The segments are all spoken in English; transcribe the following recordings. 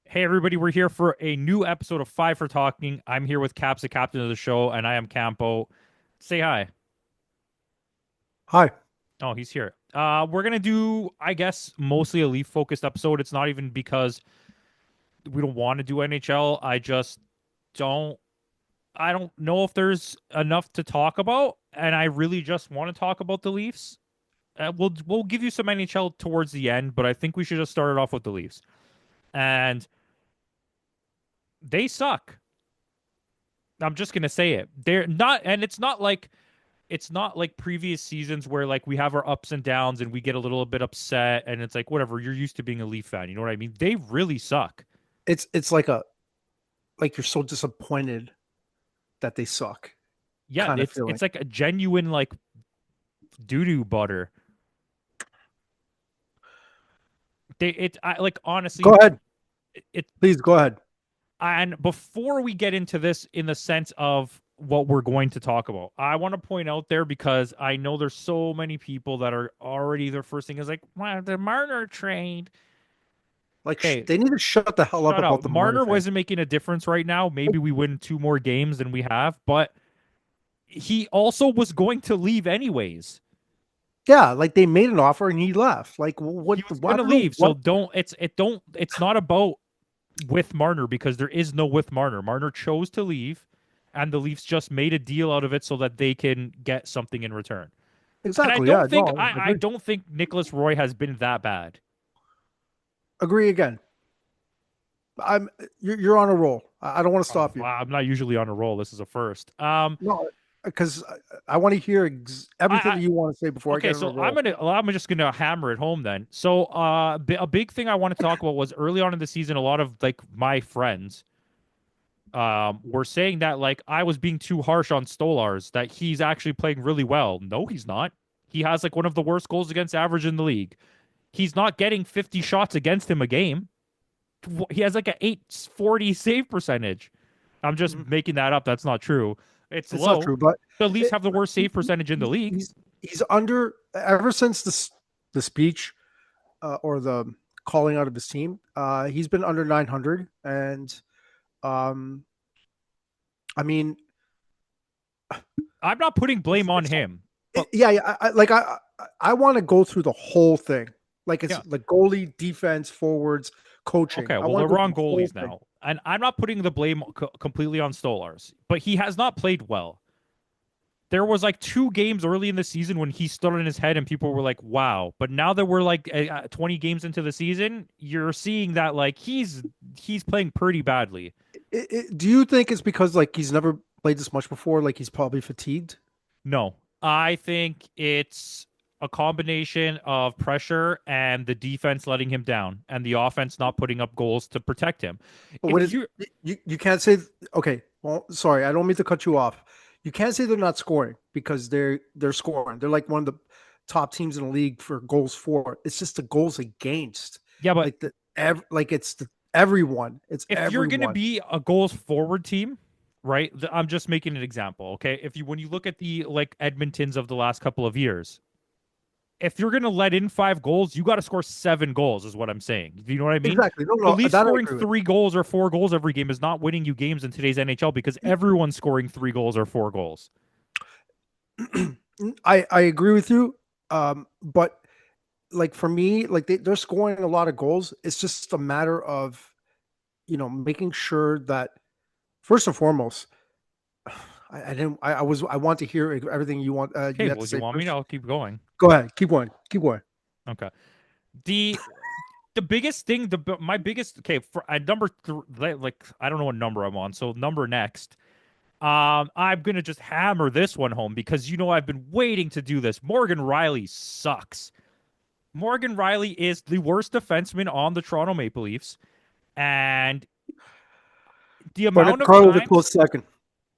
Hey everybody, we're here for a new episode of Five for Talking. I'm here with Caps, the captain of the show, and I am Campo. Say hi. Hi. Oh, he's here. We're gonna do, I guess, mostly a Leaf focused episode. It's not even because we don't want to do NHL. Don't. I don't know if there's enough to talk about, and I really just want to talk about the Leafs. We'll give you some NHL towards the end, but I think we should just start it off with the Leafs, and they suck. I'm just gonna say it. They're not, and it's not like previous seasons where like we have our ups and downs and we get a little bit upset and it's like whatever, you're used to being a Leaf fan, you know what I mean? They really suck. It's like you're so disappointed that they suck Yeah, kind of it's feeling. like a genuine like doo-doo butter. I like Go honestly ahead. it Please go ahead. and before we get into this in the sense of what we're going to talk about, I want to point out there because I know there's so many people that are already their first thing is like, wow, the Marner trade. Like Okay, they need to shut the hell up shut up. about the Marner Marner thing. wasn't making a difference right now. Maybe we win two more games than we have, but he also was going to leave anyways. Yeah, like they made an offer and he left. Like He what? was I going to don't know leave. So what. it's not about with Marner because there is no with Marner. Marner chose to leave and the Leafs just made a deal out of it so that they can get something in return. And I Exactly. don't Yeah. think No. I I agree. don't think Nicholas Roy has been that bad. Agree again. I'm. You're on a roll. I don't want to Oh, stop you. wow, I'm not usually on a roll. This is a first. No, because I want to hear everything I that you want to say before I Okay, get on a so roll. I'm just gonna hammer it home then. So, a big thing I want to talk about was early on in the season. A lot of like my friends, were saying that like I was being too harsh on Stolarz. That he's actually playing really well. No, he's not. He has like one of the worst goals against average in the league. He's not getting 50 shots against him a game. He has like an 840 save percentage. I'm just Mhm. making that up. That's not true. It's It's not low. true, but The Leafs it, have the worst he, save percentage in the he's league. he's he's under ever since the speech or the calling out of his team. He's been under 900, and um, I mean, I'm not putting blame on it's him, but yeah, yeah. I want to go through the whole thing, like it's yeah. like goalie, defense, forwards, coaching. Okay, I well, want to go we're through on the whole goalies thing. now, and I'm not putting the blame completely on Stolarz, but he has not played well. There was like two games early in the season when he stood on his head, and people were like, "Wow!" But now that we're like 20 games into the season, you're seeing that like he's playing pretty badly. Do you think it's because like he's never played this much before? Like he's probably fatigued. No, I think it's a combination of pressure and the defense letting him down, and the offense not putting up goals to protect him. But what If is you you can't say okay. Well, sorry, I don't mean to cut you off. You can't say they're not scoring because they're scoring. They're like one of the top teams in the league for goals for. It's just the goals against. Yeah, but Like it's everyone. It's if you're going to everyone. be a goals forward team, right? I'm just making an example, okay? If you when you look at the like Edmontons of the last couple of years, if you're going to let in 5 goals, you got to score 7 goals is what I'm saying. Do you know what I mean? Exactly. No, The no, Leafs that I scoring agree with. 3 goals or 4 goals every game is not winning you games in today's NHL because everyone's scoring 3 goals or 4 goals. I agree with you. But like for me, like they're scoring a lot of goals. It's just a matter of making sure that first and foremost, I didn't. I was. I want to hear everything you want. Okay, You have well, to you say want me to? first. I'll keep going. Go ahead. Keep going. Keep going. Okay. The the biggest thing, my biggest okay for number like I don't know what number I'm on, so number next. I'm gonna just hammer this one home because I've been waiting to do this. Morgan Riley sucks. Morgan Riley is the worst defenseman on the Toronto Maple Leafs, and the But amount of Carl was a close times. second.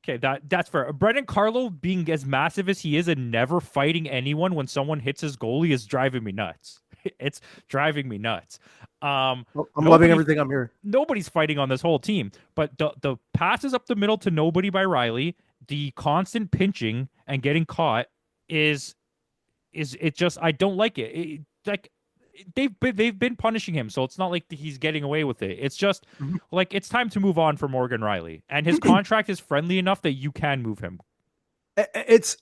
Okay, that's fair. Brendan Carlo being as massive as he is and never fighting anyone when someone hits his goalie is driving me nuts. It's driving me nuts. Um, I'm loving nobody everything I'm hearing. nobody's fighting on this whole team. But the passes up the middle to nobody by Riley, the constant pinching and getting caught is it just I don't like it. Like they've been punishing him, so it's not like he's getting away with it. It's just Mhm. like it's time to move on for Morgan Riley, and his contract is friendly enough that you can move him. It's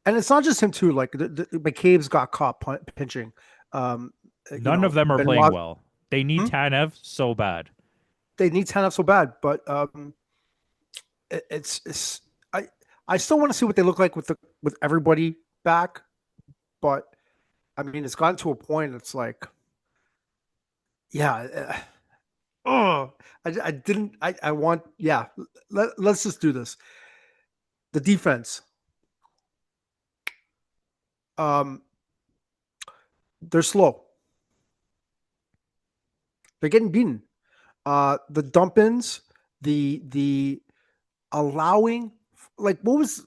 and it's not just him too. Like McCabe's got caught pinching. Um, None of them are playing Benoit, well. They need hmm? Tanev so bad. They need Tanev so bad, but it's I still want to see what they look like with everybody back. But I mean, it's gotten to a point. It's like, yeah. Oh, I didn't. I want. Yeah. Let's just do this. The defense. Um, they're slow. They're getting beaten. The dump ins, the allowing, like what was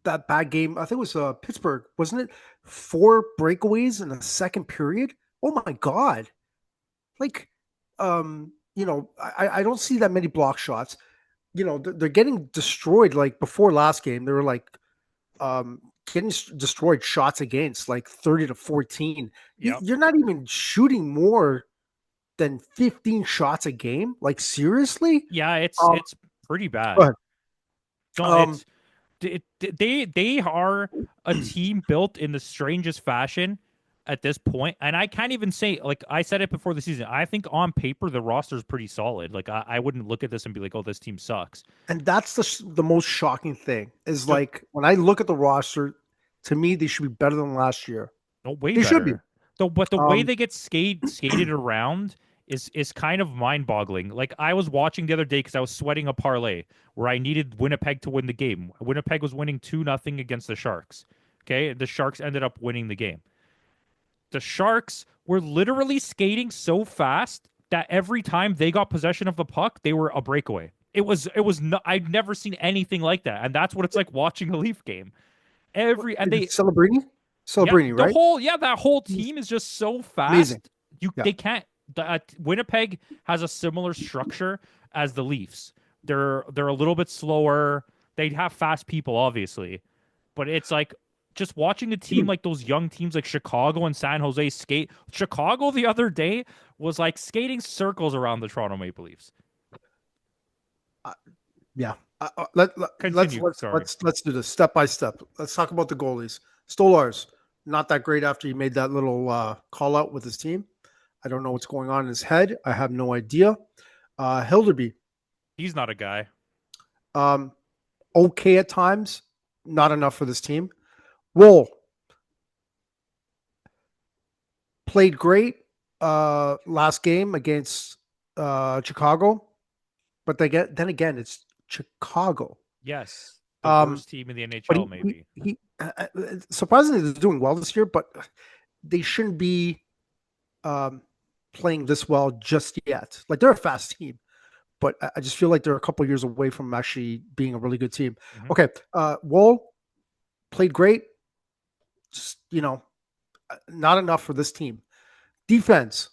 that bad game? I think it was Pittsburgh, wasn't it? 4 breakaways in the second period. Oh my god! Like, I don't see that many block shots. They're getting destroyed. Like before last game, they were like getting destroyed shots against, like 30-14. Yep. You're not even shooting more than 15 shots a game. Like seriously? Yeah, it's Um, it's pretty go bad. ahead. No, Um, they are a team built in the strangest fashion at this point, and I can't even say, like I said it before the season. I think on paper the roster is pretty solid. Like I wouldn't look at this and be like, oh, this team sucks. and that's the most shocking thing is No, like when I look at the roster, to me they should be better than last year. no, way They should be. better. Though, but the way Um, they get skated around is kind of mind boggling. Like I was watching the other day because I was sweating a parlay where I needed Winnipeg to win the game. Winnipeg was winning 2-0 against the Sharks. Okay, the Sharks ended up winning the game. The Sharks were literally skating so fast that every time they got possession of the puck, they were a breakaway. It was no, I've never seen anything like that, and that's what it's like watching a Leaf game. Every and is it they Celebrini? Yeah, Celebrini, right? that whole He's team is just so amazing. fast. Yeah. They can't. Winnipeg has a similar structure as the Leafs. They're a little bit slower. They have fast people, obviously, but it's like just watching a team like those young teams like Chicago and San Jose skate. Chicago the other day was like skating circles around the Toronto Maple Leafs. Yeah. Let's Continue. let's Sorry. let's let's do this step by step. Let's talk about the goalies. Stolarz, not that great after he made that little call out with his team. I don't know what's going on in his head. I have no idea. Hilderby, He's not a guy. um, okay at times, not enough for this team. Wool played great last game against Chicago, but then again it's Chicago. Yes, the Um, worst team in the but NHL, maybe. he surprisingly they're doing well this year, but they shouldn't be um, playing this well just yet. Like they're a fast team, but I just feel like they're a couple years away from actually being a really good team. Mhm. Okay, Wall played great. Just not enough for this team. Defense,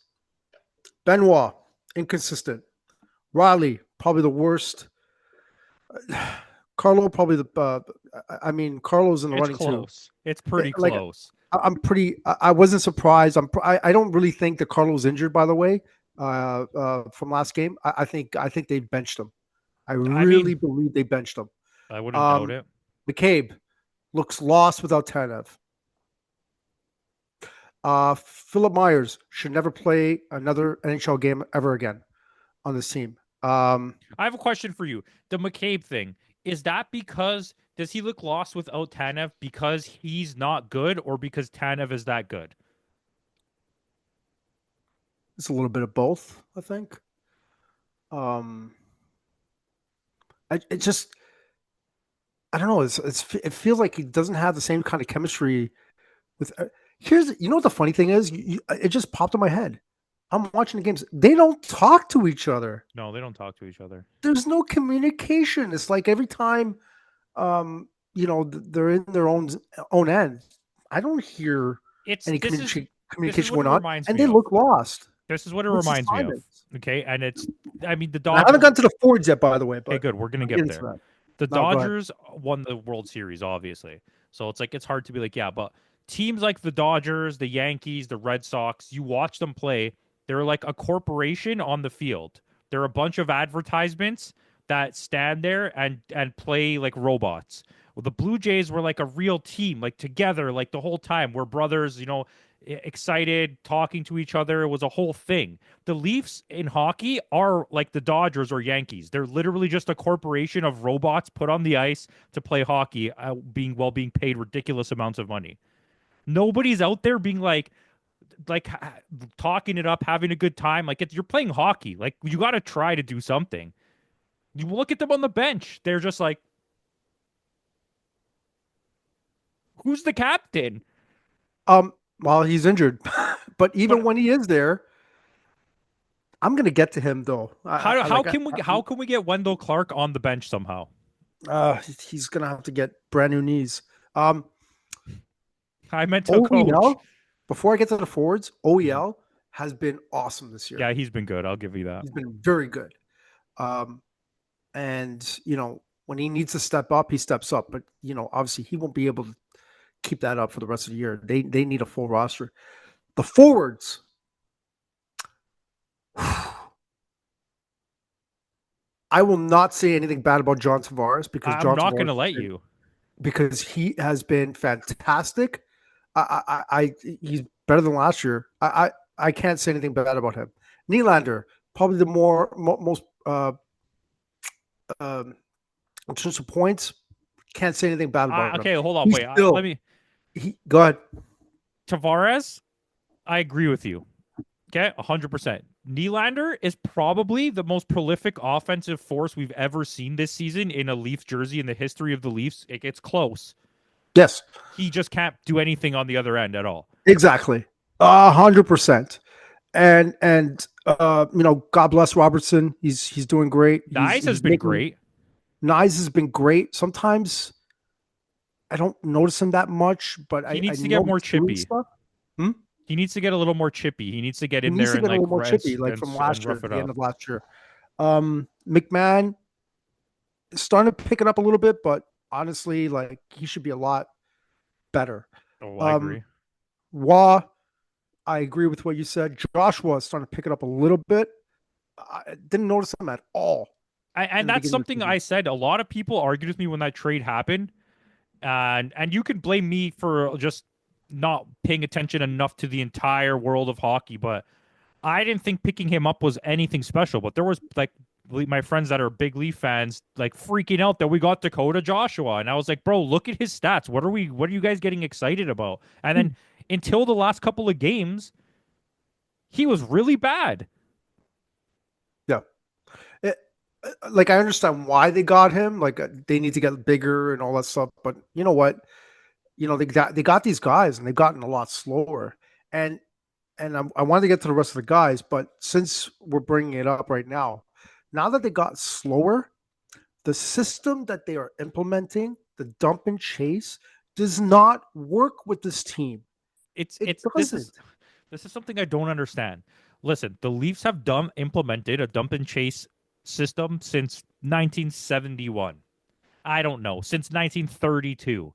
Benoit inconsistent. Riley probably the worst. Carlo probably the. I mean, Carlo's in the It's running too. close. It's pretty Like close. I'm pretty. I wasn't surprised. I don't really think that Carlo's injured. By the way, from last game, I think they benched him. I I really mean, believe they benched him. I wouldn't doubt Um, it. McCabe looks lost without Tanev. Philip Myers should never play another NHL game ever again on this team. I have a question for you. The McCabe thing, is that because does he look lost without Tanev because he's not good or because Tanev is that good? it's a little bit of both, I think. Um, it just I don't know. It feels like he doesn't have the same kind of chemistry with. What the funny thing is? It just popped in my head. I'm watching the games. They don't talk to each other. No, they don't talk to each other. There's no communication. It's like every time, they're in their own end. I don't hear It's any this is communication what it going on, reminds and me they of. look lost. This is what it What's the reminds me of. assignments? Okay, and it's I mean the And I haven't Dodgers. gotten to the Fords yet, by the way. Okay, But good. We're gonna I'll get get into there. that. The No, go ahead. Dodgers won the World Series, obviously. So it's like it's hard to be like, yeah, but teams like the Dodgers, the Yankees, the Red Sox, you watch them play, they're like a corporation on the field. They're a bunch of advertisements that stand there and play like robots. Well, the Blue Jays were like a real team, like together, like the whole time. We're brothers, excited, talking to each other. It was a whole thing. The Leafs in hockey are like the Dodgers or Yankees. They're literally just a corporation of robots put on the ice to play hockey, being paid ridiculous amounts of money. Nobody's out there being like talking it up, having a good time. Like you're playing hockey. Like you got to try to do something. You look at them on the bench. They're just like, who's the captain? Well, he's injured, but even But when he is there, I'm gonna get to him though. how can we get Wendell Clark on the bench somehow? He's gonna have to get brand new knees. Um, I meant to coach. OEL. Before I get to the forwards, Mhm. OEL has been awesome this year. Yeah, he's been good. I'll give you that. He's been very good. Um, and when he needs to step up, he steps up. But obviously, he won't be able to keep that up for the rest of the year. They need a full roster. The forwards. I will not say anything bad about John Tavares I'm not going to let you. because he has been fantastic. He's better than last year. I can't say anything bad about him. Nylander, probably the most in terms of points, can't say anything bad about him. Okay, hold on. He's Wait. still go ahead. Tavares, I agree with you. Okay, 100%. Nylander is probably the most prolific offensive force we've ever seen this season in a Leaf jersey in the history of the Leafs. It gets close. Yes, He just can't do anything on the other end at all. exactly, 100%. And God bless Robertson. He's doing great. Nyes has been great. Nyes has been great. Sometimes I don't notice him that much, but He I needs to get know more he's doing chippy. stuff. Hmm? He needs to get a little more chippy. He needs to get He in needs there to and get a like little more chippy, like from and last year, rough at it the end up. of last year. McMahon is starting to pick it up a little bit, but honestly, like he should be a lot better. Oh, I Um, agree. Wah, I agree with what you said. Joshua is starting to pick it up a little bit. I didn't notice him at all in And the that's beginning of the something season. I said. A lot of people argued with me when that trade happened, and you can blame me for just not paying attention enough to the entire world of hockey, but I didn't think picking him up was anything special. But there was like my friends that are big Leaf fans like freaking out that we got Dakota Joshua, and I was like, bro, look at his stats. What are you guys getting excited about? And then until the last couple of games, he was really bad. Yeah. It, like I understand why they got him. Like they need to get bigger and all that stuff. But you know what? They got these guys and they've gotten a lot slower. And I wanted to get to the rest of the guys, but since we're bringing it up right now that they got slower, the system that they are implementing, the dump and chase, does not work with this team. It It's doesn't. this is something I don't understand. Listen, the Leafs have implemented a dump and chase system since 1971. I don't know, since 1932.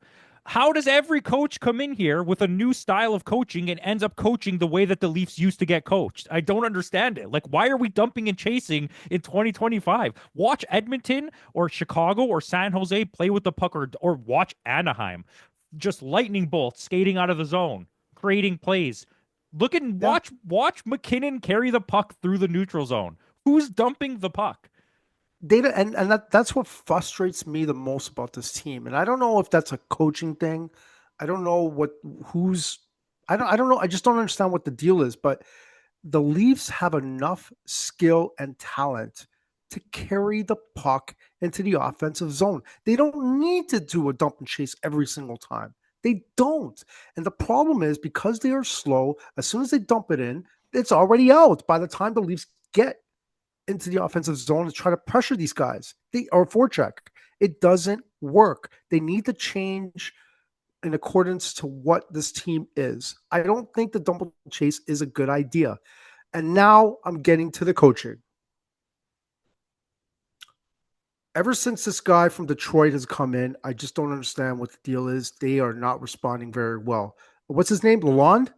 How does every coach come in here with a new style of coaching and ends up coaching the way that the Leafs used to get coached? I don't understand it. Like, why are we dumping and chasing in 2025? Watch Edmonton or Chicago or San Jose play with the puck, or watch Anaheim. Just lightning bolts skating out of the zone, creating plays. Look and Yeah. watch McKinnon carry the puck through the neutral zone. Who's dumping the puck? Data and that's what frustrates me the most about this team. And I don't know if that's a coaching thing. I don't know who's I don't know. I just don't understand what the deal is, but the Leafs have enough skill and talent to carry the puck into the offensive zone. They don't need to do a dump and chase every single time. They don't. And the problem is because they are slow, as soon as they dump it in, it's already out by the time the Leafs get into the offensive zone to try to pressure these guys. They or forecheck. It doesn't work. They need to change in accordance to what this team is. I don't think the double chase is a good idea. And now I'm getting to the coaching. Ever since this guy from Detroit has come in, I just don't understand what the deal is. They are not responding very well. what's his name? Lalonde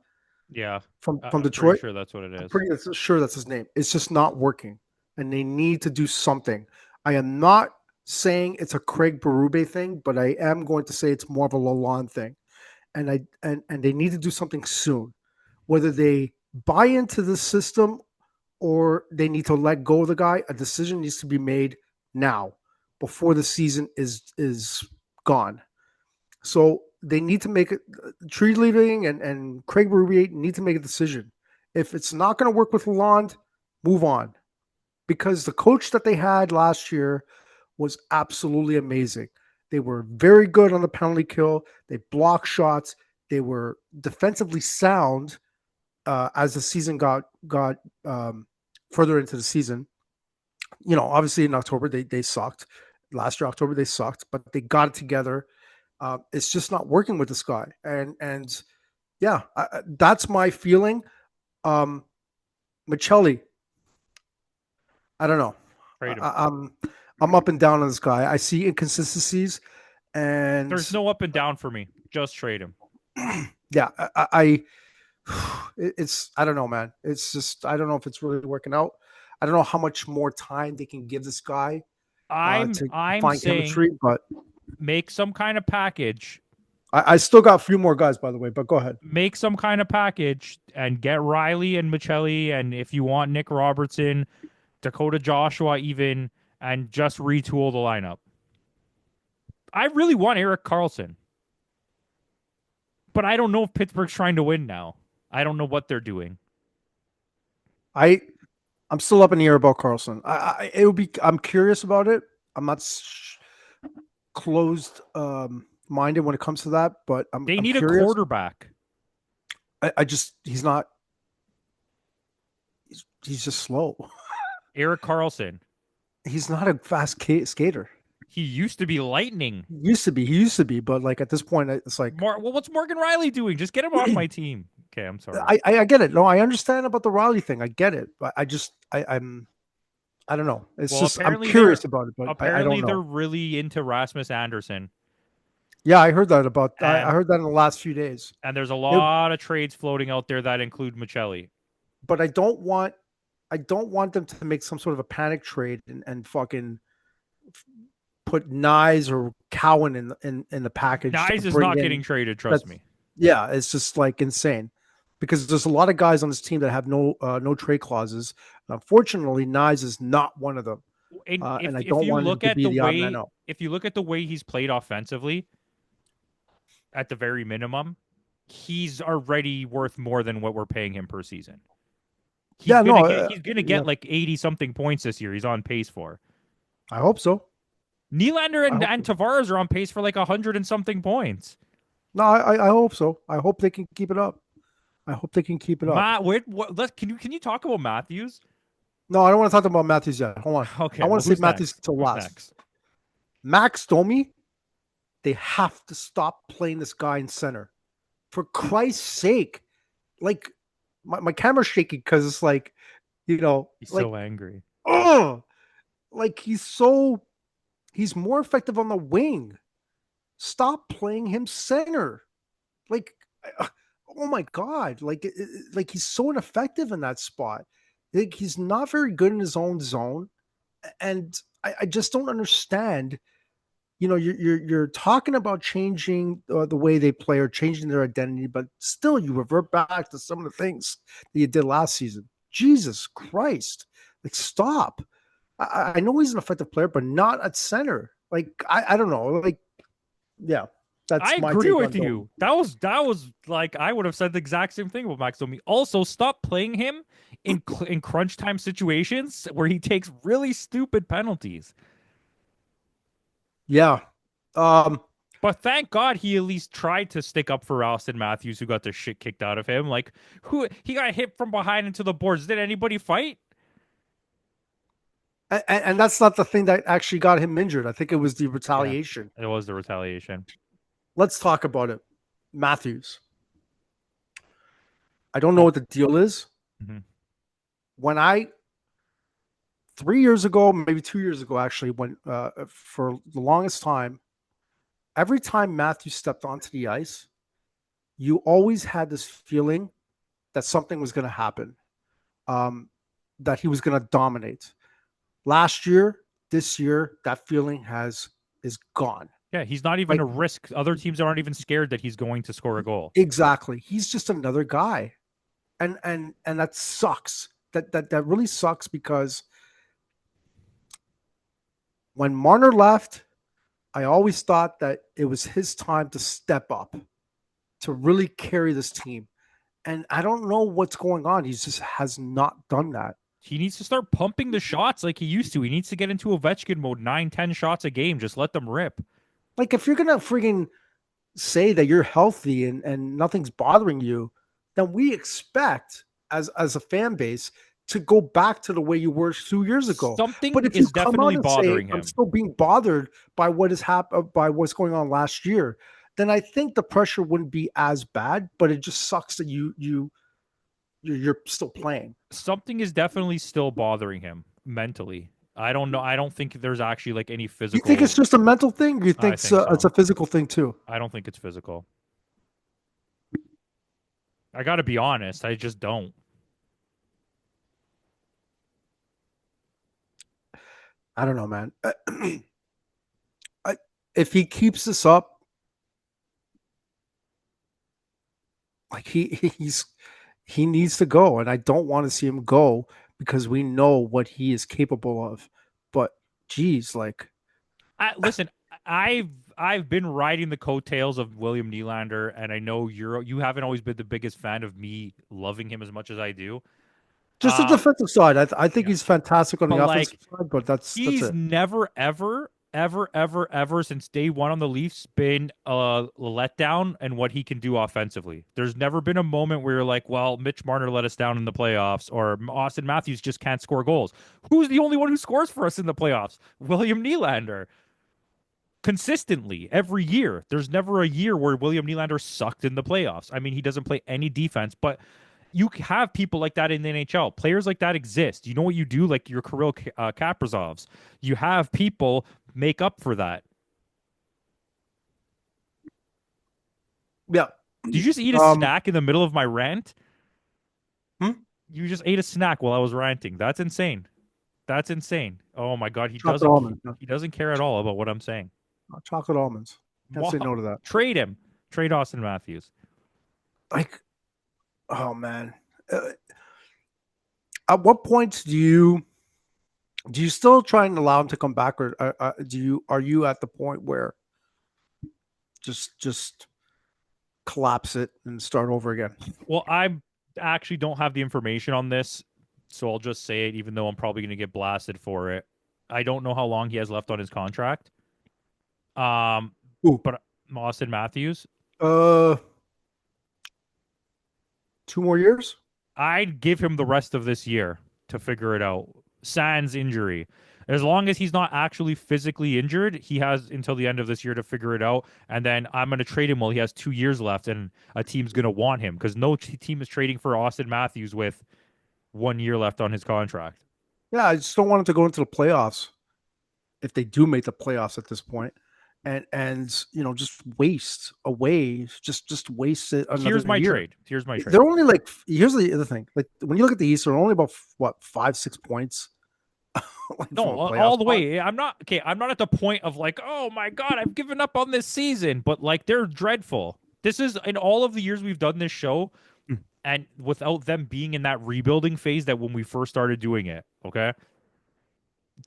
Yeah, from I'm pretty Detroit. sure that's what it I'm is. pretty sure that's his name. It's just not working, and they need to do something. I am not saying it's a Craig Berube thing, but I am going to say it's more of a Lalonde thing, and they need to do something soon. Whether they buy into the system or they need to let go of the guy, a decision needs to be made now before the season is gone. So they need to make it. Tree leading and Craig Berube need to make a decision. If it's not going to work with Lalonde, move on, because the coach that they had last year was absolutely amazing. They were very good on the penalty kill. They blocked shots. They were defensively sound as the season got further into the season. Obviously in October they sucked. Last year October they sucked, but they got it together. It's just not working with this guy, and yeah, that's my feeling. Um, Michelli, I don't know. Trade him. I'm up and down on this guy. I see inconsistencies, and There's no up and down for me. Just trade him. yeah, it's I don't know, man. It's just I don't know if it's really working out. I don't know how much more time they can give this guy I'm to I'm find saying chemistry, but make some kind of package. I still got a few more guys, by the way. But go ahead. Make some kind of package and get Riley and Michelli, and if you want Nick Robertson, Dakota Joshua, even, and just retool the lineup. I really want Erik Karlsson, but I don't know if Pittsburgh's trying to win now. I don't know what they're doing. I'm still up in the air about Carlson. It would be. I'm curious about it. I'm not closed minded when it comes to that, but They I'm need a curious. quarterback. I just he's not. He's just slow. Erik Karlsson. He's not a fast skater. He used to be lightning. He used to be, but like at this point, it's like. Well, what's Morgan Riley doing? Just get him off my team. Okay, I'm sorry. I get it. No, I understand about the Riley thing. I get it, but I don't know. It's Well, just I'm apparently curious about it, but I apparently don't they're know. really into Rasmus Anderson, Yeah, I heard that about. I and heard that in the last few days. there's a It, lot of trades floating out there that include Michelli. but I don't want them to make some sort of a panic trade and fucking put Nyes or Cowan in the package to Nyes is bring not in. getting traded. Trust That's me. yeah, it's just like insane because there's a lot of guys on this team that have no trade clauses. Unfortunately, Nyes is not one of them, And and I if don't you want him look to at be the the odd man way out. if you look at the way he's played offensively, at the very minimum, he's already worth more than what we're paying him per season. Yeah, no, He's gonna yeah, get like 80 something points this year. He's on pace for. I hope so. Nylander I hope and so. Tavares are on pace for like 100 and something points. No, I hope so. I hope they can keep it up. I hope they can keep it up. Matt, wait, can you talk about Matthews? No, I don't want to talk about Matthews yet. Hold on. I Okay, want well, to save who's Matthews next? till Who's last. next? Max Domi, they have to stop playing this guy in center. For Christ's sake. Like, my camera's shaking because it's like, He's like, so angry. oh, like he's more effective on the wing. Stop playing him center. Like, oh my God. Like he's so ineffective in that spot. Like, he's not very good in his own zone. And I just don't understand. You're talking about changing the way they play or changing their identity, but still you revert back to some of the things that you did last season. Jesus Christ. Like, stop. I know he's an effective player, but not at center. Like, I don't know. Like, yeah, I that's my agree take on with Domi. you. That was like I would have said the exact same thing with Max Domi. Also, stop playing him in crunch time situations where he takes really stupid penalties. Yeah. Um, But thank God he at least tried to stick up for Auston Matthews, who got the shit kicked out of him. Like, who he got hit from behind into the boards. Did anybody fight? and that's not the thing that actually got him injured. I think it was the Yeah, retaliation. it was the retaliation. Let's talk about it. Matthews. I don't know Oh, what the deal is. mhm. When I 3 years ago, maybe 2 years ago, actually, when for the longest time, every time Matthews stepped onto the ice, you always had this feeling that something was going to happen, um, that he was going to dominate. Last year, this year, that feeling is gone. Yeah, he's not even Like a risk. Other teams aren't even scared that he's going to score a goal. exactly, he's just another guy, and that sucks. That really sucks because when Marner left, I always thought that it was his time to step up, to really carry this team. And I don't know what's going on. He just has not done that. He needs to start pumping the shots like he used to. He needs to get into Ovechkin mode, 9, 10 shots a game. Just let them rip. Like if you're gonna freaking say that you're healthy and nothing's bothering you, then we expect as a fan base to go back to the way you were 2 years ago. Something But if you is come out definitely and say bothering I'm him. still being bothered by what has happened by what's going on last year, then I think the pressure wouldn't be as bad. But it just sucks that you're still playing. Something is definitely still bothering him mentally. I don't know. I don't think there's actually like any You think it's physical. just a mental thing? Or you think I think it's so. a physical thing too? I don't think it's physical. I got to be honest. I just don't. I don't know, man. I, if he keeps this up, like he needs to go, and I don't want to see him go because we know what he is capable of. But geez, like Listen, I've I've been riding the coattails of William Nylander, and I know you haven't always been the biggest fan of me loving him as much as I do. just the Um, defensive side, I think yeah, he's fantastic on but the offensive like side. But that's he's it. never ever since day one on the Leafs been a letdown and what he can do offensively. There's never been a moment where you're like, well, Mitch Marner let us down in the playoffs, or Auston Matthews just can't score goals. Who's the only one who scores for us in the playoffs? William Nylander. Consistently every year. There's never a year where William Nylander sucked in the playoffs. I mean, he doesn't play any defense, but you have people like that in the NHL. Players like that exist. You know what you do? Like your Kirill Kaprizovs. You have people make up for that. Yeah. Did you just eat a Um. snack in the middle of my rant? Hmm? You just ate a snack while I was ranting. That's insane. That's insane. Oh my god, Chocolate almonds. he doesn't care at all about what I'm saying. Chocolate almonds. Can't say no to that. Trade him. Trade Auston Matthews. Like, oh man. Uh, at what point do you still try and allow him to come back, or are you at the point where just collapse it and start over again? Well, I actually don't have the information on this, so I'll just say it, even though I'm probably going to get blasted for it. I don't know how long he has left on his contract. Um, Ooh, but Auston Matthews, uh, 2 more years. I'd give him the rest of this year to figure it out. Sans injury. As long as he's not actually physically injured, he has until the end of this year to figure it out. And then I'm going to trade him while he has 2 years left, and a team's going to want him because no team is trading for Auston Matthews with 1 year left on his contract. Yeah, I just don't want him to go into the playoffs if they do make the playoffs at this point, and just waste away, just waste it another Here's my year. trade. Here's my trade. They're only like here's the other thing. Like when you look at the East, they're only about what 5-6 points like No, from a playoff all the spot. way. I'm not okay. I'm not at the point of like, oh my god, I've given up on this season. But like, they're dreadful. This is in all of the years we've done this show, and without them being in that rebuilding phase that when we first started doing it. Okay,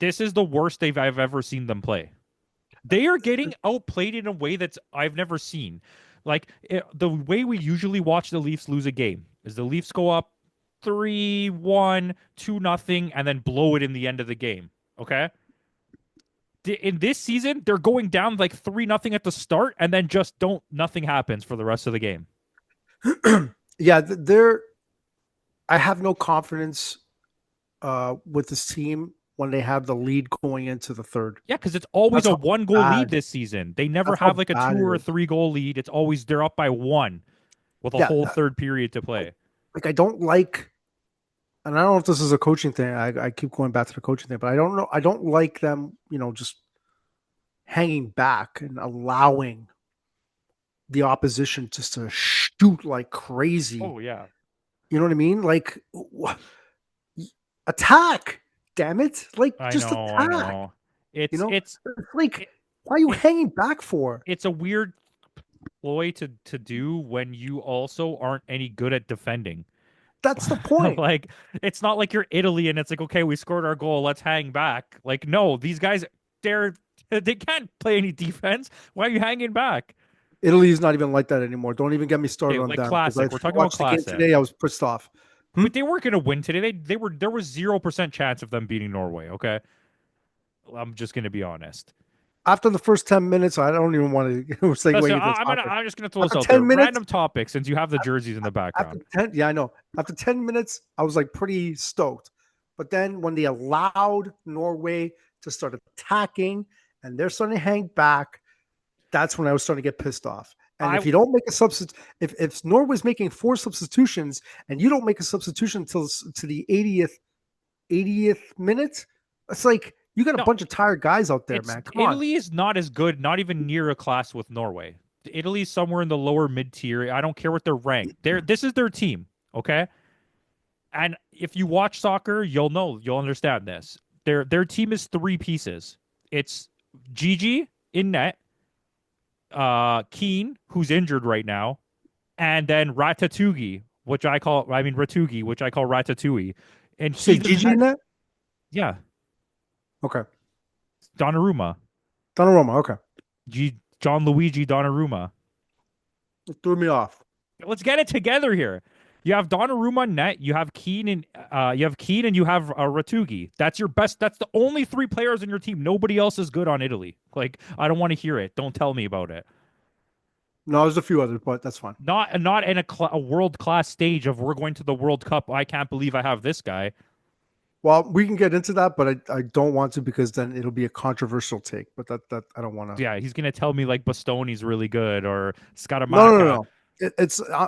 this is the worst I've ever seen them play. They are getting outplayed in a way that's I've never seen. Like the way we usually watch the Leafs lose a game is the Leafs go up 3-1, 2-0, and then blow it in the end of the game. Okay. In this season, they're going down like 3-0 at the start, and then just don't nothing happens for the rest of the game. Yeah, they're. I have no confidence with this team when they have the lead going into the third. Yeah, because it's always That's a how 1 goal lead bad. this season. They never That's have how like a bad 2 it or a is. 3 goal lead. It's always they're up by 1 with a Yeah, whole third period to play. like I don't like, and I don't know if this is a coaching thing. I keep going back to the coaching thing, but I don't know. I don't like them, just hanging back and allowing the opposition just to shoot like crazy. Oh yeah. You know what I mean? Like attack, damn it! Like I just know, I attack. know. You It's know, it's it's like it, why are you it hanging back for? it's a weird ploy to do when you also aren't any good at defending. That's the point. Like it's not like you're Italy and it's like, okay, we scored our goal, let's hang back. Like no, these guys they're they can't play any defense. Why are you hanging back? Italy is not even like that anymore. Don't even get me Okay, started on like them because I classic. We're talking about watched the game classic. today. I was pissed off. Hmm? But they weren't gonna win today. They were there was 0% chance of them beating Norway, okay? I'm just gonna be honest. After the first 10 minutes, I don't even want to Listen, segue into soccer. I'm just gonna throw this After out there. 10 minutes, Random topic since you have the jerseys in the after background. 10, yeah, I know. After 10 minutes, I was like pretty stoked. But then when they allowed Norway to start attacking and they're starting to hang back, that's when I was starting to get pissed off. And I if you don't make a substitute, if Norway's making 4 substitutions and you don't make a substitution until to the 80th minute, it's like you got a no, bunch of tired guys out there, it's man. Come on. Italy is not as good, not even near a class with Norway. Italy's somewhere in the lower mid tier. I don't care what they're ranked. This is their team, okay? And if you watch soccer, you'll understand this. Their team is three pieces. It's Gigi in net, Keane, who's injured right now, and then Ratatouille, Ratugi, which I call Ratatouille. And Say he doesn't Gigi have, in that? yeah, Okay. Donnarumma. Donnarumma. Okay. John Luigi Donnarumma. It threw me off. Let's get it together here. You have Donnarumma net. You have Keane and you have Ratugi. That's your best. That's the only three players in your team. Nobody else is good on Italy. Like I don't want to hear it. Don't tell me about it. No, there's a few others, but that's fine. Not in a world class stage of we're going to the World Cup. I can't believe I have this guy. Well, we can get into that, but I don't want to because then it'll be a controversial take. But that I don't want to. Yeah, he's gonna tell me like Bastoni's really good or No. Scaramacca.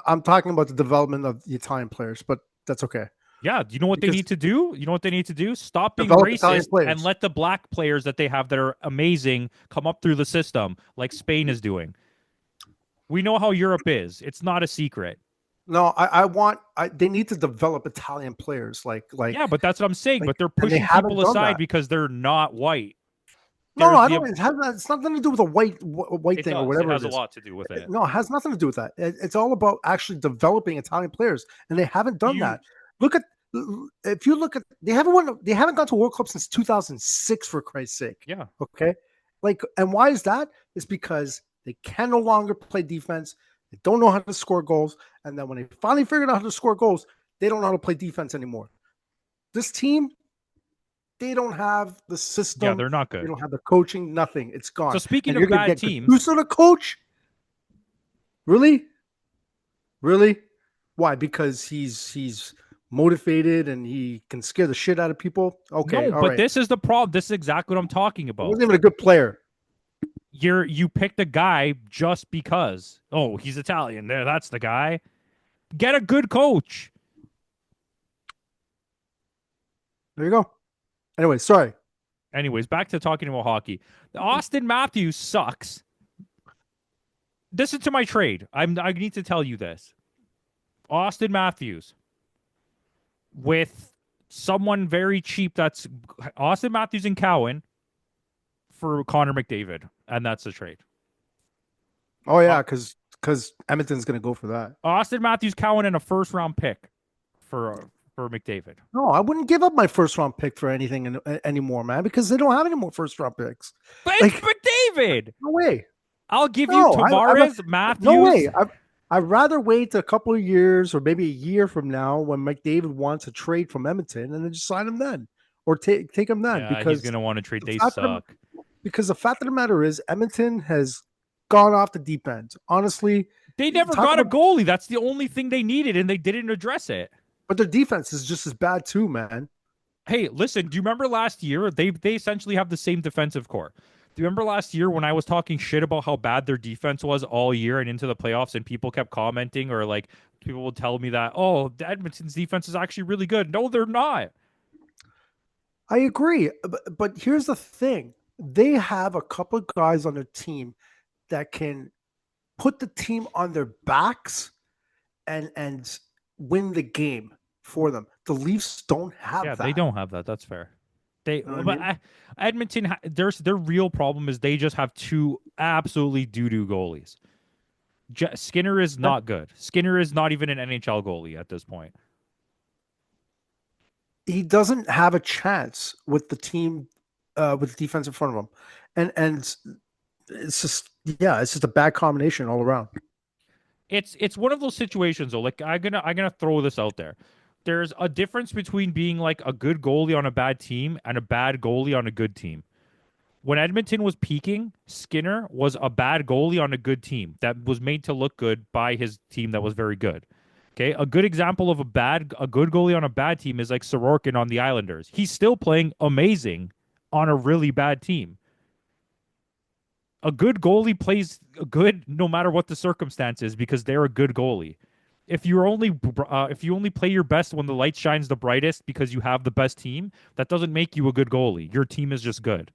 I'm talking about the development of the Italian players, but that's okay. Yeah, do you know what they Because need to do? You know what they need to do? Stop being develop Italian racist and players. let the black players that they have that are amazing come up through the system like Spain is doing. We know how Europe is. It's not a secret. No, they need to develop Italian players Yeah, but that's what I'm saying. But they're and they pushing haven't people done aside that. because they're not white. No, There's I the don't. It's nothing to do with a white it thing or does. It whatever has it a is. lot to do with it. No, it has nothing to do with that. It's all about actually developing Italian players, and they haven't done You that. Look at if you look at they haven't gone to World Cup since 2006 for Christ's sake. yeah. Okay, and why is that? It's because they can no longer play defense. They don't know how to score goals, and then when they finally figured out how to score goals, they don't know how to play defense anymore. This team, they don't have the Yeah, system. they're not They good. don't have the coaching. Nothing. It's So gone. speaking And you're of going to bad get teams, Gattuso to coach? Really? Really? Why? Because he's motivated and he can scare the shit out of people. Okay, no, all but right. this is the problem. This is exactly what I'm talking He about. wasn't even a good player. You picked a guy just because. Oh, he's Italian. There, that's the guy. Get a good coach. There you go. Anyway, sorry. Anyways, back to talking about hockey. Auston Matthews sucks. Listen to my trade. I need to tell you this. Auston Matthews with someone very cheap. That's Auston Matthews and Cowan for Connor McDavid, and that's the trade. Oh yeah, because Edmonton's going to go for that. Auston Matthews, Cowan, and a first round pick for McDavid. No, I wouldn't give up my first round pick for anything anymore, man, because they don't have any more first round picks. But it's McDavid. No way. I'll give you No, Tavares, Matthews. No way. I'd rather wait a couple of years or maybe a year from now when McDavid wants a trade from Edmonton and then just sign him then or take him then Yeah, because he's gonna want to trade. They fact suck. because the fact of the matter is Edmonton has gone off the deep end. Honestly, They never got a goalie. That's the only thing they needed, and they didn't address it. but their defense is just as bad too, man. Hey, listen, do you remember last year? They essentially have the same defensive core. Do you remember last year when I was talking shit about how bad their defense was all year and into the playoffs, and people kept commenting or like people would tell me that, oh, Edmonton's defense is actually really good. No, they're not. I agree, but here's the thing: they have a couple of guys on their team that can put the team on their backs and win the game for them. The Leafs don't Yeah, have they that. don't have that. That's fair. They, You know what I but mean? Edmonton, their real problem is they just have two absolutely doo doo goalies. Skinner is Yeah. not good. Skinner is not even an NHL goalie at this point. He doesn't have a chance with the team with the defense in front of him. And it's just yeah, it's just a bad combination all around. It's one of those situations though. Like I'm gonna throw this out there. There's a difference between being like a good goalie on a bad team and a bad goalie on a good team. When Edmonton was peaking, Skinner was a bad goalie on a good team that was made to look good by his team that was very good. Okay, a good example of a good goalie on a bad team is like Sorokin on the Islanders. He's still playing amazing on a really bad team. A good goalie plays good no matter what the circumstances because they're a good goalie. If you only play your best when the light shines the brightest because you have the best team, that doesn't make you a good goalie. Your team is just good.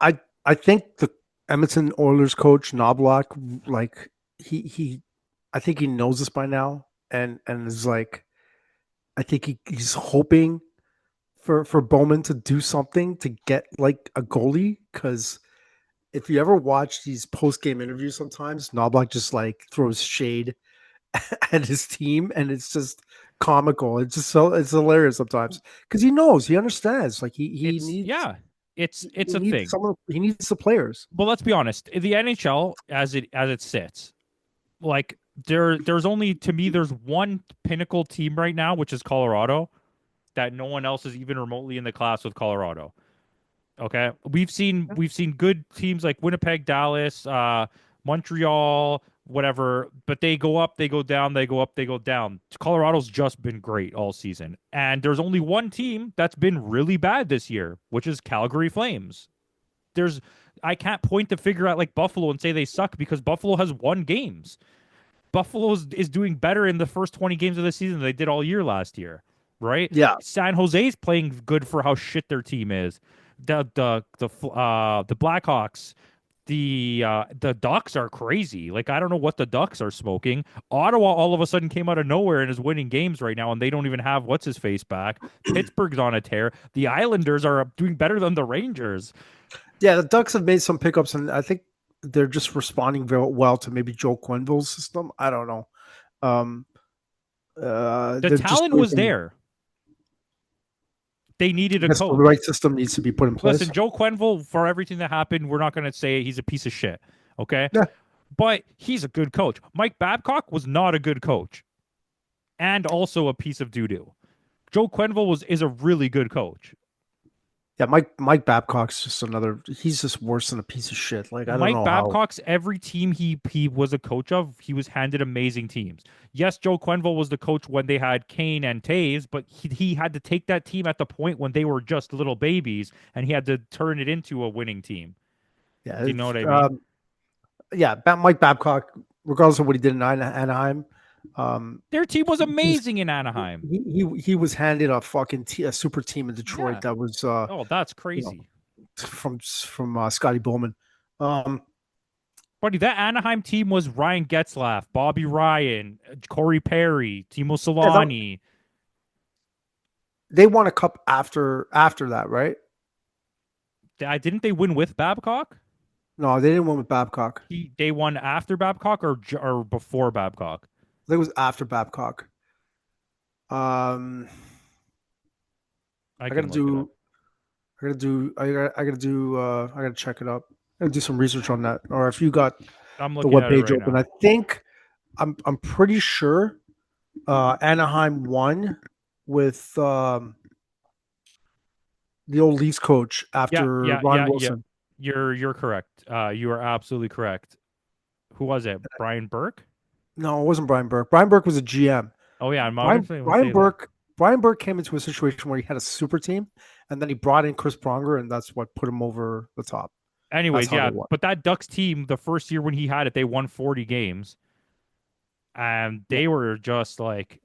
I think the Edmonton Oilers coach Knobloch, like he I think he knows this by now, and is like I think he's hoping for Bowman to do something to get like a goalie, because if you ever watch these post game interviews, sometimes Knobloch just like throws shade at his team, and it's just comical. It's just so it's hilarious sometimes because he understands. Like It's yeah, it's he a needs thing. someone. He needs the players. But let's be honest, the NHL as it sits, like there's only to me there's one pinnacle team right now, which is Colorado, that no one else is even remotely in the class with Colorado. Okay, we've seen good teams like Winnipeg, Dallas, Montreal, whatever, but they go up, they go down, they go up, they go down. Colorado's just been great all season, and there's only one team that's been really bad this year, which is Calgary Flames. There's I can't point the figure at like Buffalo and say they suck because Buffalo has won games. Buffalo is doing better in the first 20 games of the season than they did all year last year, right? Yeah, San Jose's playing good for how shit their team is. The Blackhawks, the Ducks are crazy. Like I don't know what the Ducks are smoking. Ottawa all of a sudden came out of nowhere and is winning games right now, and they don't even have what's his face back. Pittsburgh's on a tear. The Islanders are doing better than the Rangers. yeah. The Ducks have made some pickups, and I think they're just responding very well to maybe Joe Quenneville's system. I don't know. Um, The they're just talent doing was things. there. They needed I a guess the coach. right system needs to be put in place. Listen, Joe Quenneville, for everything that happened, we're not going to say he's a piece of shit. Okay. Yeah, But he's a good coach. Mike Babcock was not a good coach and also a piece of doo doo. Joe Quenneville is a really good coach. yeah. Mike Babcock's just another. He's just worse than a piece of shit. Like I don't Mike know how. Babcock's every team he was a coach of, he was handed amazing teams. Yes, Joe Quenneville was the coach when they had Kane and Taves, but he had to take that team at the point when they were just little babies, and he had to turn it into a winning team. Yeah, Do you know what I mean? yeah. Mike Babcock, regardless of what he did in Anaheim, Their team was he's amazing in Anaheim. he was handed a fucking a super team in Detroit Yeah. that was Oh, that's you know crazy. from Scotty Bowman. Um, Buddy, that Anaheim team was Ryan Getzlaff, Bobby Ryan, Corey Perry, Timo yeah, Solani. they won a cup after that, right? Didn't they win with Babcock? No, they didn't win with Babcock. They won after Babcock or before Babcock. I think it was after Babcock. Um, I I gotta can look it up. do. I gotta check it up. I gotta do some research on that. Or if you got I'm the looking web at it page right open, now. I think I'm pretty sure Anaheim won with the old Leafs coach Yeah, after yeah, Ron yeah, yeah. Wilson. You're correct. You are absolutely correct. Who was it? Brian Burke? No, it wasn't Brian Burke. Brian Burke was a GM. Oh yeah, I'm gonna Brian say, Brian Burke Brian Burke came into a situation where he had a super team, and then he brought in Chris Pronger, and that's what put him over the top. That's Anyways, how they yeah, won. but that Ducks team, the first year when he had it, they won 40 games, and Yeah, they were just like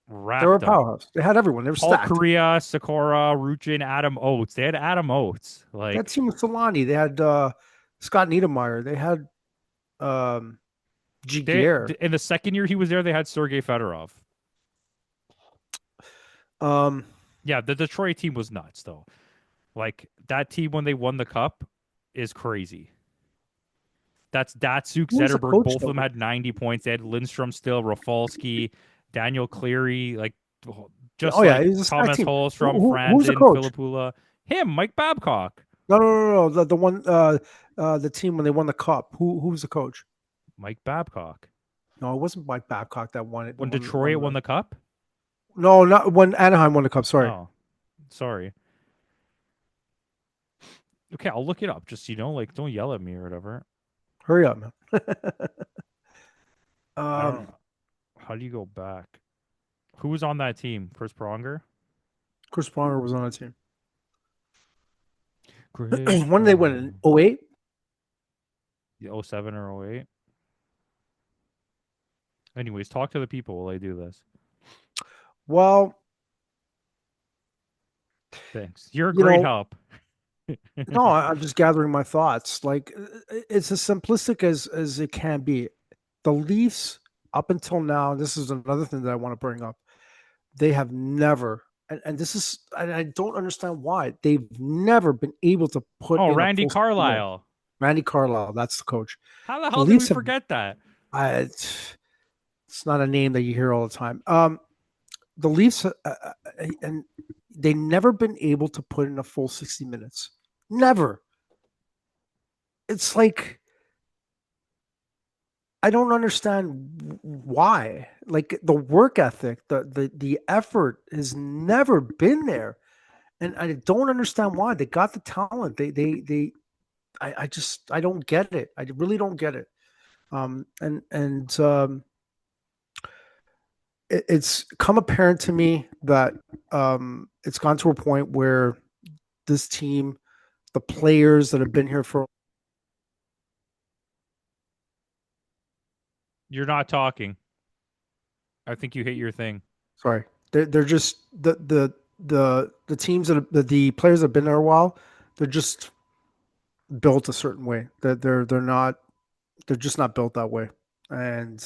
they were a racked up. powerhouse. They had everyone. They were Paul stacked. Korea, Sakura, Ruchin, Adam Oates. They had Adam Oates. That Like, team with Solani. They had Scott Niedermeyer. They had Giguere. In the second year he was there, they had Sergei Fedorov. Um, Yeah, the Detroit team was nuts though. Like that team when they won the cup is crazy. That's Datsuk, who was the Zetterberg. coach Both of that? them had 90 points. They had Lindstrom still, Rafalski, Daniel Cleary, like just Oh yeah, like he was a stack Thomas team. Holstrom, Who was the Franzen, coach? Filipula. Him, Mike Babcock. No. The one the team when they won the cup. Who was the coach? Mike Babcock. No, it wasn't Mike Babcock that won it. When Detroit won the cup? No, not when Anaheim won the cup. Sorry. Oh, sorry. Okay, I'll look it up. Just like don't yell at me or whatever. Hurry up, man. I don't know. How do you go back? Who was on that team? Chris Pronger? Chris Marner was on the team. Chris When did they win in Pronger. 08? 07 or 08? Anyways, talk to the people while I do this. Well, Thanks. You're a you great know, help. no, I'm just gathering my thoughts. Like it's as simplistic as it can be. The Leafs, up until now, this is another thing that I want to bring up. They have never, and this is, and I don't understand why they've never been able to put Oh, in a Randy full 60 minutes. Carlisle. Randy Carlisle, that's the coach. How the The hell did we Leafs have, forget that? it's not a name that you hear all the time. The Leafs, and they never been able to put in a full 60 minutes. Never. It's like I don't understand why. Like the work ethic, the effort has never been there, and I don't understand why. They got the talent. They. I just I don't get it. I really don't get it. It's come apparent to me that it's gone to a point where this team, the players that have been here for You're not talking. I think you hit your thing. sorry, they're just the teams the players that have been there a while, they're just built a certain way. That they're not they're just not built that way. And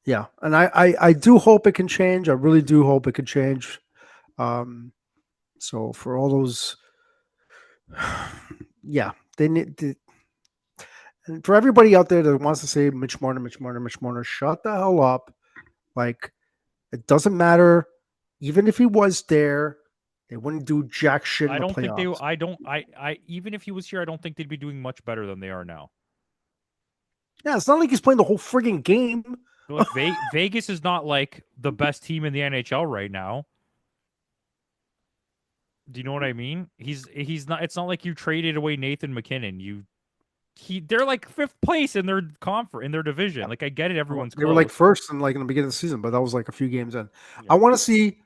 yeah, and I do hope it can change. I really do hope it can change. Um, so for all those, yeah, they need to, and for everybody out there that wants to say Mitch Marner, Mitch Marner, Mitch Marner, shut the hell up. Like it doesn't matter. Even if he was there, they wouldn't do jack shit in I the don't think they. playoffs. I don't. I. Even if he was here, I don't think they'd be doing much better than they are now. Yeah, it's not like he's playing the whole frigging game. Like Vegas is not like the best team in the NHL right now. Do you know what I mean? He's not. It's not like you traded away Nathan McKinnon. They're like fifth place in their in their division. Like I get it, everyone's They were like close. first in like in the beginning of the season, but that was like a few games in. Yeah. I want to see.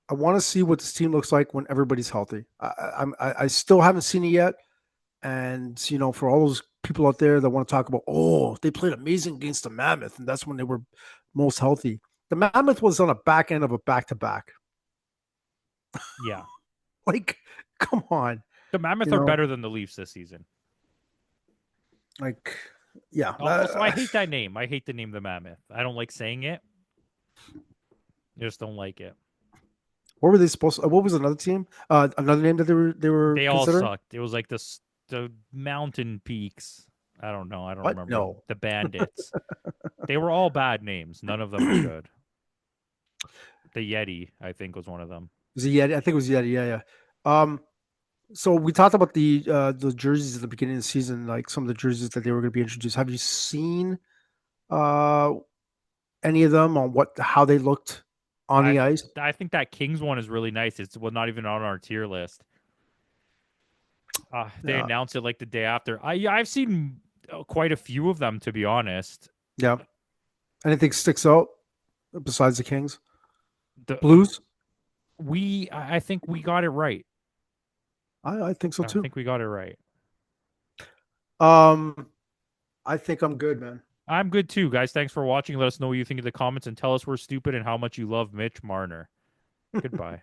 I want to see what this team looks like when everybody's healthy. I still haven't seen it yet, and you know, for all those people out there that want to talk about, oh, they played amazing against the Mammoth, and that's when they were most healthy. The Mammoth was on a back end of a back to back. Yeah. Like, come on, The Mammoth you are know, better than the Leafs this season. like, yeah. Also, I hate that name. I hate the name the Mammoth. I don't like saying it. I just don't like it. What were they supposed to, what was another team? Another name that they were They all considering? sucked. It was like the Mountain Peaks. I don't know. I don't What? remember. No. The Bandits. They were all bad names. None of them were good. The Yeti, I think, was one of them. Was it Yeti? I think it was Yeti. Yeah. So we talked about the jerseys at the beginning of the season, like some of the jerseys that they were going to be introduced. Have you seen uh any of them on how they looked on I the ice? I think that Kings one is really nice. It's not even on our tier list. They Yeah, announced it like the day after. I've seen quite a few of them, to be honest. yeah. Anything sticks out besides the Kings? The Blues? I think we got it right. I think so I too. think we got it right. Um, I think I'm good, man. I'm good too, guys. Thanks for watching. Let us know what you think in the comments and tell us we're stupid and how much you love Mitch Marner. Goodbye.